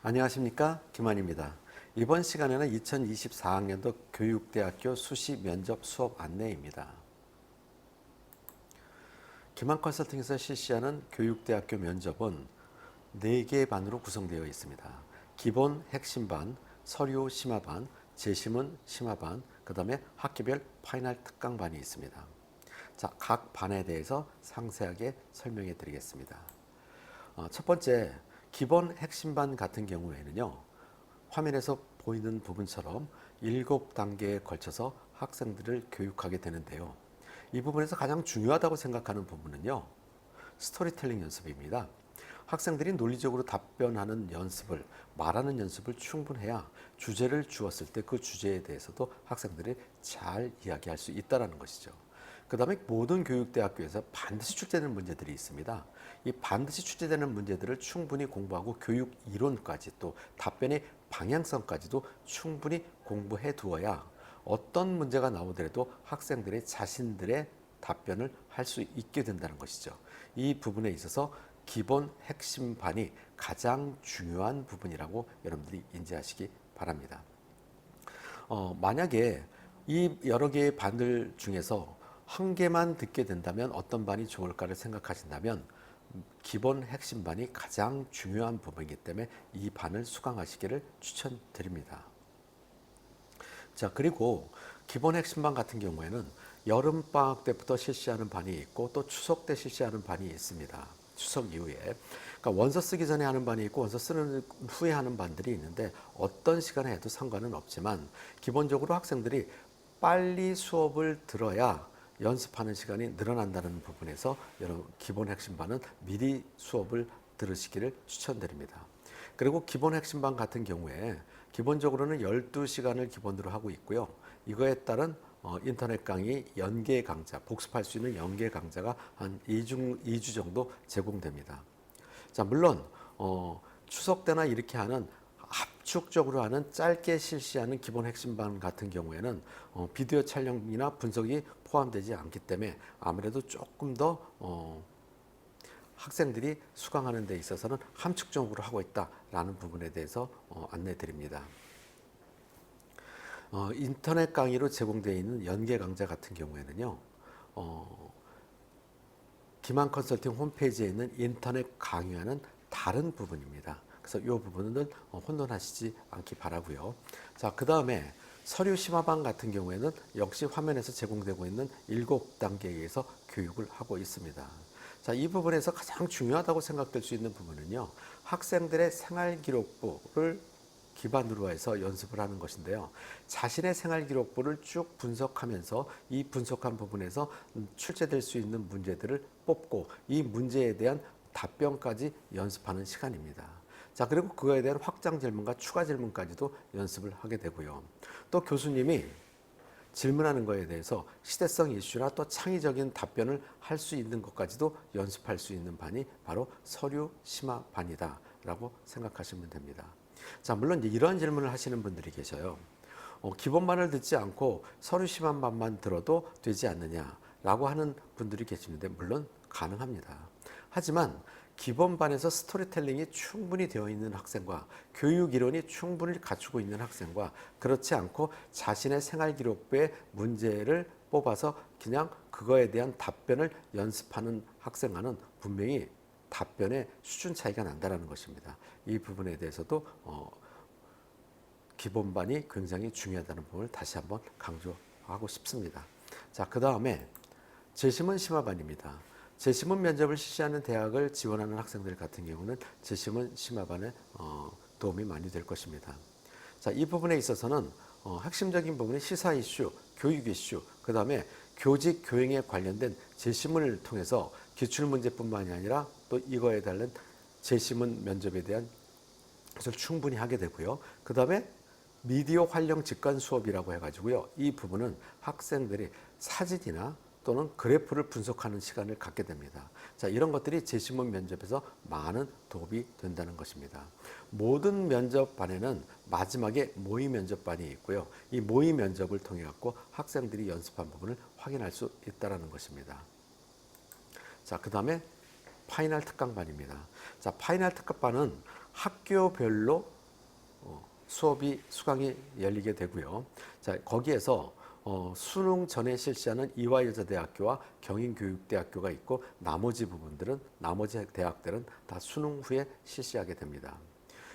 안녕하십니까, 김환입니다. 이번 시간에는 2024학년도 교육대학교 수시 면접 수업 안내입니다. 김한 컨설팅에서 실시하는 교육대학교 면접은 4개의 반으로 구성되어 있습니다. 기본 핵심반, 서류 심화반, 재심은 심화반, 그 다음에 학기별 파이널 특강반이 있습니다. 자, 각 반에 대해서 상세하게 설명해 드리겠습니다. 첫 번째, 기본 핵심반 같은 경우에는요, 화면에서 보이는 부분처럼 7단계에 걸쳐서 학생들을 교육하게 되는데요. 이 부분에서 가장 중요하다고 생각하는 부분은요, 스토리텔링 연습입니다. 학생들이 논리적으로 답변하는 연습을, 말하는 연습을 충분해야 주제를 주었을 때 그 주제에 대해서도 학생들이 잘 이야기할 수 있다는 것이죠. 그 다음에 모든 교육대학교에서 반드시 출제되는 문제들이 있습니다. 이 반드시 출제되는 문제들을 충분히 공부하고 교육 이론까지 또 답변의 방향성까지도 충분히 공부해 두어야 어떤 문제가 나오더라도 학생들의 자신들의 답변을 할 수 있게 된다는 것이죠. 이 부분에 있어서 기본 핵심반이 가장 중요한 부분이라고 여러분들이 인지하시기 바랍니다. 만약에 이 여러 개의 반들 중에서 한 개만 듣게 된다면 어떤 반이 좋을까를 생각하신다면 기본 핵심반이 가장 중요한 부분이기 때문에 이 반을 수강하시기를 추천드립니다. 자, 그리고 기본 핵심반 같은 경우에는 여름방학 때부터 실시하는 반이 있고 또 추석 때 실시하는 반이 있습니다. 추석 이후에. 그러니까 원서 쓰기 전에 하는 반이 있고 원서 쓰는 후에 하는 반들이 있는데 어떤 시간에 해도 상관은 없지만 기본적으로 학생들이 빨리 수업을 들어야 연습하는 시간이 늘어난다는 부분에서 여러분 기본 핵심반은 미리 수업을 들으시기를 추천드립니다. 그리고 기본 핵심반 같은 경우에 기본적으로는 12시간을 기본으로 하고 있고요. 이거에 따른 인터넷 강의 연계 강좌, 복습할 수 있는 연계 강좌가 한 2주 정도 제공됩니다. 자, 물론 추석 때나 이렇게 하는 압축적으로 하는 짧게 실시하는 기본 핵심반 같은 경우에는 비디오 촬영이나 분석이 포함되지 않기 때문에 아무래도 조금 더 학생들이 수강하는 데 있어서는 함축적으로 하고 있다라는 부분에 대해서 안내 드립니다. 인터넷 강의로 제공되어 있는 연계 강좌 같은 경우에는요, 김한 컨설팅 홈페이지에 있는 인터넷 강의와는 다른 부분입니다. 그래서 이 부분은 혼돈하시지 않기 바라고요. 자, 그 다음에 서류 심화반 같은 경우에는 역시 화면에서 제공되고 있는 7단계에 의해서 교육을 하고 있습니다. 자, 이 부분에서 가장 중요하다고 생각될 수 있는 부분은요, 학생들의 생활기록부를 기반으로 해서 연습을 하는 것인데요. 자신의 생활기록부를 쭉 분석하면서 이 분석한 부분에서 출제될 수 있는 문제들을 뽑고 이 문제에 대한 답변까지 연습하는 시간입니다. 자, 그리고 그거에 대한 확장 질문과 추가 질문까지도 연습을 하게 되고요. 또 교수님이 질문하는 거에 대해서 시대성 이슈나 또 창의적인 답변을 할 수 있는 것까지도 연습할 수 있는 반이 바로 서류 심화 반이다라고 생각하시면 됩니다. 자, 물론 이러한 질문을 하시는 분들이 계셔요. 기본반을 듣지 않고 서류 심화반만 들어도 되지 않느냐라고 하는 분들이 계시는데 물론 가능합니다. 하지만 기본반에서 스토리텔링이 충분히 되어 있는 학생과 교육 이론이 충분히 갖추고 있는 학생과 그렇지 않고 자신의 생활기록부의 문제를 뽑아서 그냥 그거에 대한 답변을 연습하는 학생과는 분명히 답변의 수준 차이가 난다는 것입니다. 이 부분에 대해서도 기본반이 굉장히 중요하다는 부분을 다시 한번 강조하고 싶습니다. 자, 그 다음에 재심은 심화반입니다. 재심은 면접을 실시하는 대학을 지원하는 학생들 같은 경우는 재심은 심화반에 도움이 많이 될 것입니다. 자, 이 부분에 있어서는 핵심적인 부분이 시사 이슈, 교육 이슈, 그 다음에 교직 교행에 관련된 재심을 통해서 기출문제뿐만이 아니라 또 이거에 달린 재심은 면접에 대한 것을 충분히 하게 되고요. 그 다음에 미디어 활용 직관 수업이라고 해가지고요. 이 부분은 학생들이 사진이나 또는 그래프를 분석하는 시간을 갖게 됩니다. 자, 이런 것들이 재심문 면접에서 많은 도움이 된다는 것입니다. 모든 면접반에는 마지막에 모의 면접반이 있고요. 이 모의 면접을 통해 갖고 학생들이 연습한 부분을 확인할 수 있다는 것입니다. 자, 그 다음에 파이널 특강반입니다. 자, 파이널 특강반은 학교별로 수강이 열리게 되고요. 자, 거기에서 수능 전에 실시하는 이화여자대학교와 경인교육대학교가 있고 나머지 대학들은 다 수능 후에 실시하게 됩니다.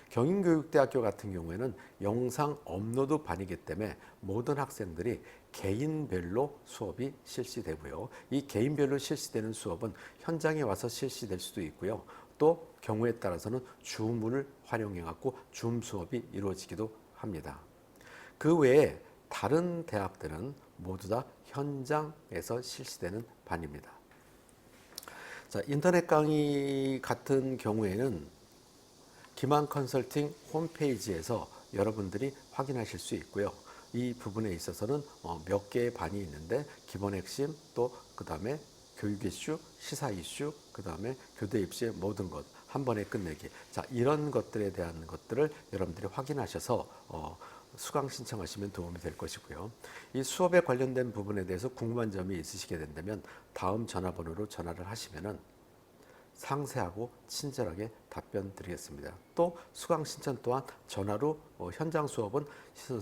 경인교육대학교 같은 경우에는 영상 업로드 반이기 때문에 모든 학생들이 개인별로 수업이 실시되고요. 이 개인별로 실시되는 수업은 현장에 와서 실시될 수도 있고요. 또 경우에 따라서는 줌을 활용해 갖고 줌 수업이 이루어지기도 합니다. 그 외에 다른 대학들은 모두 다 현장에서 실시되는 반입니다. 자, 인터넷 강의 같은 경우에는 기만 컨설팅 홈페이지에서 여러분들이 확인하실 수 있고요. 이 부분에 있어서는 몇 개의 반이 있는데 기본 핵심 또 그다음에 교육 이슈, 시사 이슈, 그다음에 교대 입시의 모든 것 한 번에 끝내기. 자, 이런 것들에 대한 것들을 여러분들이 확인하셔서 수강 신청하시면 도움이 될 것이고요. 이 수업에 관련된 부분에 대해서 궁금한 점이 있으시게 된다면 다음 전화번호로 전화를 하시면은 상세하고 친절하게 답변 드리겠습니다. 또 수강 신청 또한 전화로 현장 수업은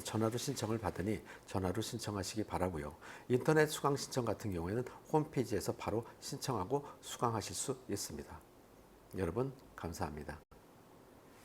전화로 신청을 받으니 전화로 신청하시기 바라고요. 인터넷 수강 신청 같은 경우에는 홈페이지에서 바로 신청하고 수강하실 수 있습니다. 여러분 감사합니다.